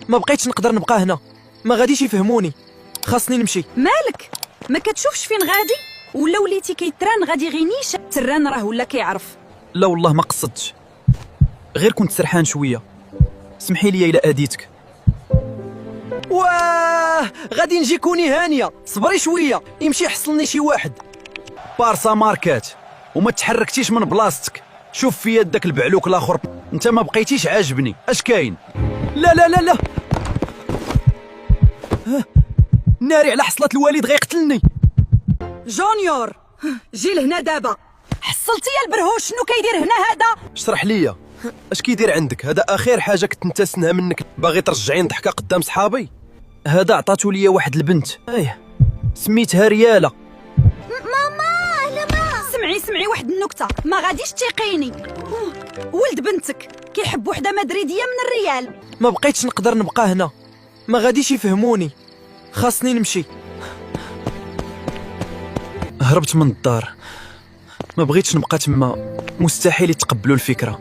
ما بقيتش نقدر نبقى هنا، ما غاديش يفهموني، خاصني نمشي. مالك ما كتشوفش فين غادي؟ ولا وليتي كيتران غادي غينيش؟ التران راه ولا كيعرف. لا والله ما قصدتش، غير كنت سرحان شويه، سمحي لي الا اذيتك. واه غادي نجي كوني هانيه، صبري شويه يمشي يحصلني شي واحد. بارسا ماركات وما تحركتيش من بلاصتك. شوف في يدك البعلوك الاخر، انت ما بقيتيش عاجبني. اش كاين؟ لا لا لا لا، ناري على حصلة الوالد غيقتلني. جونيور جي لهنا دابا. حصلتي يا البرهوش شنو كيدير هنا هذا؟ اشرح ليا اش كيدير عندك؟ هذا اخر حاجه كنت نتسنها منك. باغي ترجعين ضحكه قدام صحابي؟ هذا عطاتو ليا واحد البنت، سميتها رياله. سمعي واحد النكته، ما غاديش تيقيني. ولد بنتك كيحب وحده مدريديه من الريال. ما بقيتش نقدر نبقى هنا، ما غاديش يفهموني، خاصني نمشي. هربت من الدار، ما بغيتش نبقى تما، مستحيل يتقبلوا الفكره.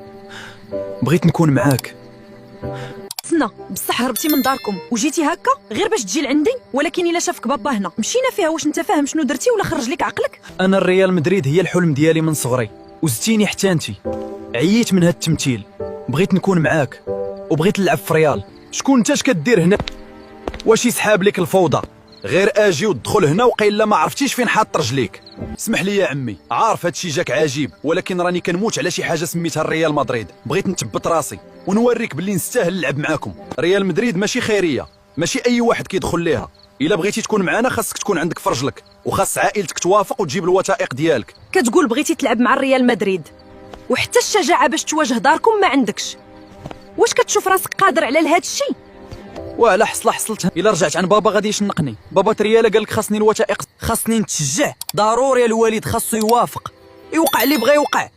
بغيت نكون معاك. سنا بصح هربتي من داركم وجيتي هكا غير باش تجي لعندي، ولكن الا شافك بابا هنا مشينا فيها. واش انت فاهم شنو درتي ولا خرج لك عقلك؟ انا الريال مدريد هي الحلم ديالي من صغري، وزتيني حتى انتي. عييت من هاد التمثيل، بغيت نكون معاك وبغيت نلعب في ريال. شكون انت؟ اش كدير هنا؟ واش يسحاب لك الفوضى؟ غير اجي ودخل هنا وقيلا ما عرفتيش فين حاط رجليك. اسمح لي يا عمي، عارف هادشي جاك عجيب، ولكن راني كنموت على شي حاجه سميتها الريال مدريد. بغيت نثبت راسي ونوريك باللي نستاهل نلعب معاكم. ريال مدريد ماشي خيريه، ماشي اي واحد كيدخل ليها. الا بغيتي تكون معنا خاصك تكون عندك في رجلك، وخاص عائلتك توافق وتجيب الوثائق ديالك. كتقول بغيتي تلعب مع الريال مدريد وحتى الشجاعه باش تواجه داركم ما عندكش. واش كتشوف راسك قادر على هذا الشيء؟ ولا حصلتها. الا رجعت عن بابا غادي يشنقني. بابا ترياله قال لك خاصني الوثائق، خاصني نتشجع، ضروري الوالد خاصو يوافق، يوقع اللي بغى يوقع.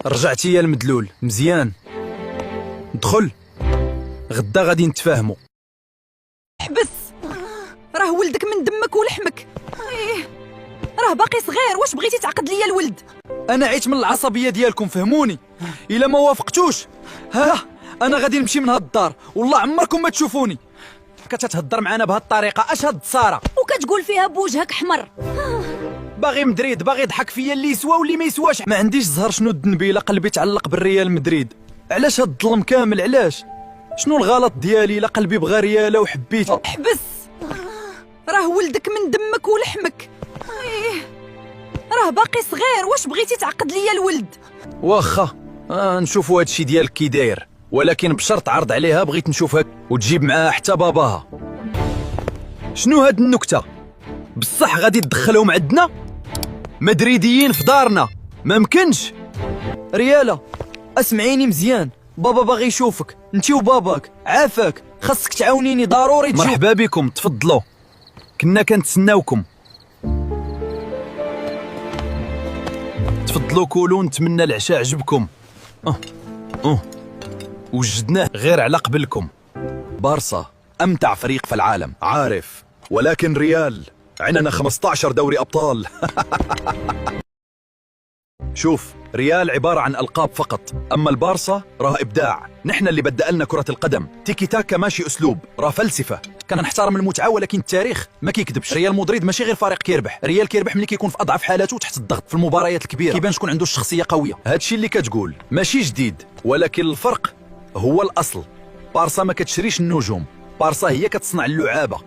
رجعتي يا المدلول، مزيان. دخل، غدا غادي نتفاهموا. حبس، راه ولدك من دمك ولحمك. راه باقي صغير، واش بغيتي تعقد ليا الولد؟ انا عيت من العصبيه ديالكم، فهموني. الا ما وافقتوش انا غادي نمشي من هاد الدار، والله عمركم ما تشوفوني. كتتهضر معنا بهاد الطريقه؟ اش هاد الصاره؟ وكتقول فيها بوجهك حمر. باغي مدريد، باغي يضحك فيا اللي يسوى واللي ما يسواش. ما عنديش زهر شنو الذنبيله، قلبي تعلق بالريال مدريد. علاش هاد الظلم كامل؟ علاش؟ شنو الغلط ديالي؟ لا قلبي بغى رياله وحبيتها. حبس، راه ولدك من دمك ولحمك. راه باقي صغير، واش بغيتي تعقد ليا الولد؟ واخا نشوفوا هادشي ديالك كي داير، ولكن بشرط عرض عليها بغيت نشوفها وتجيب معاها حتى باباها. شنو هاد النكته؟ بصح غادي تدخلهم عندنا؟ مدريديين في دارنا؟ ما ممكنش. رياله اسمعيني مزيان، بابا باغي يشوفك انتي وباباك، عافاك، خاصك تعاونيني ضروري تجي. مرحبا بكم، تفضلوا، كنا كنتسناوكم. تفضلوا كولوا، نتمنى العشاء عجبكم. وجدناه غير على قبلكم. بارسا أمتع فريق في العالم، عارف، ولكن ريال عندنا 15 دوري أبطال. شوف، ريال عبارة عن ألقاب فقط، أما البارسا راه إبداع. نحن اللي بدألنا كرة القدم، تيكي تاكا ماشي أسلوب، راه فلسفة. كان نحترم المتعة، ولكن التاريخ ما كيكذبش. ريال مدريد ماشي غير فريق كيربح، ريال كيربح ملي كيكون في أضعف حالاته تحت الضغط. في المباريات الكبيرة كيبان شكون عنده الشخصية قوية. هادشي اللي كتقول ماشي جديد، ولكن الفرق هو الأصل. بارسا ما كتشريش النجوم، بارسا هي كتصنع اللعابة.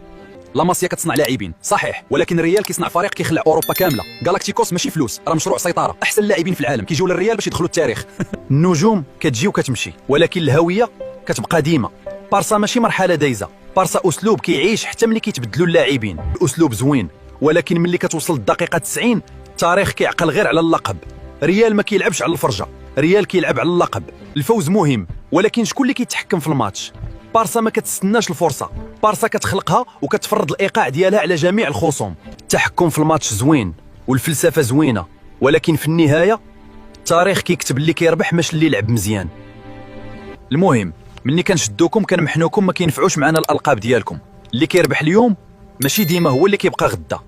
لاماسيا كتصنع لاعبين صحيح، ولكن الريال كيصنع فريق كيخلع اوروبا كامله. جالاكتيكوس ماشي فلوس، راه مشروع سيطره. احسن لاعبين في العالم كيجيو للريال باش يدخلوا التاريخ. النجوم كتجي وكتمشي، ولكن الهويه كتبقى ديما. بارسا ماشي مرحله دايزه، بارسا اسلوب كيعيش حتى ملي كيتبدلوا اللاعبين. الاسلوب زوين، ولكن ملي كتوصل الدقيقه 90 التاريخ كيعقل غير على اللقب. ريال ما كيلعبش على الفرجه، ريال كيلعب على اللقب. الفوز مهم، ولكن شكون اللي كيتحكم في الماتش؟ بارسا ما كتستناش الفرصه، بارسا كتخلقها وكتفرض الايقاع ديالها على جميع الخصوم. التحكم في الماتش زوين والفلسفه زوينه، ولكن في النهايه التاريخ كيكتب اللي كيربح ماشي اللي لعب مزيان. المهم ملي كنشدوكم كنمحنوكم، ما كينفعوش معنا الالقاب ديالكم. اللي كيربح اليوم ماشي ديما هو اللي كيبقى غدا.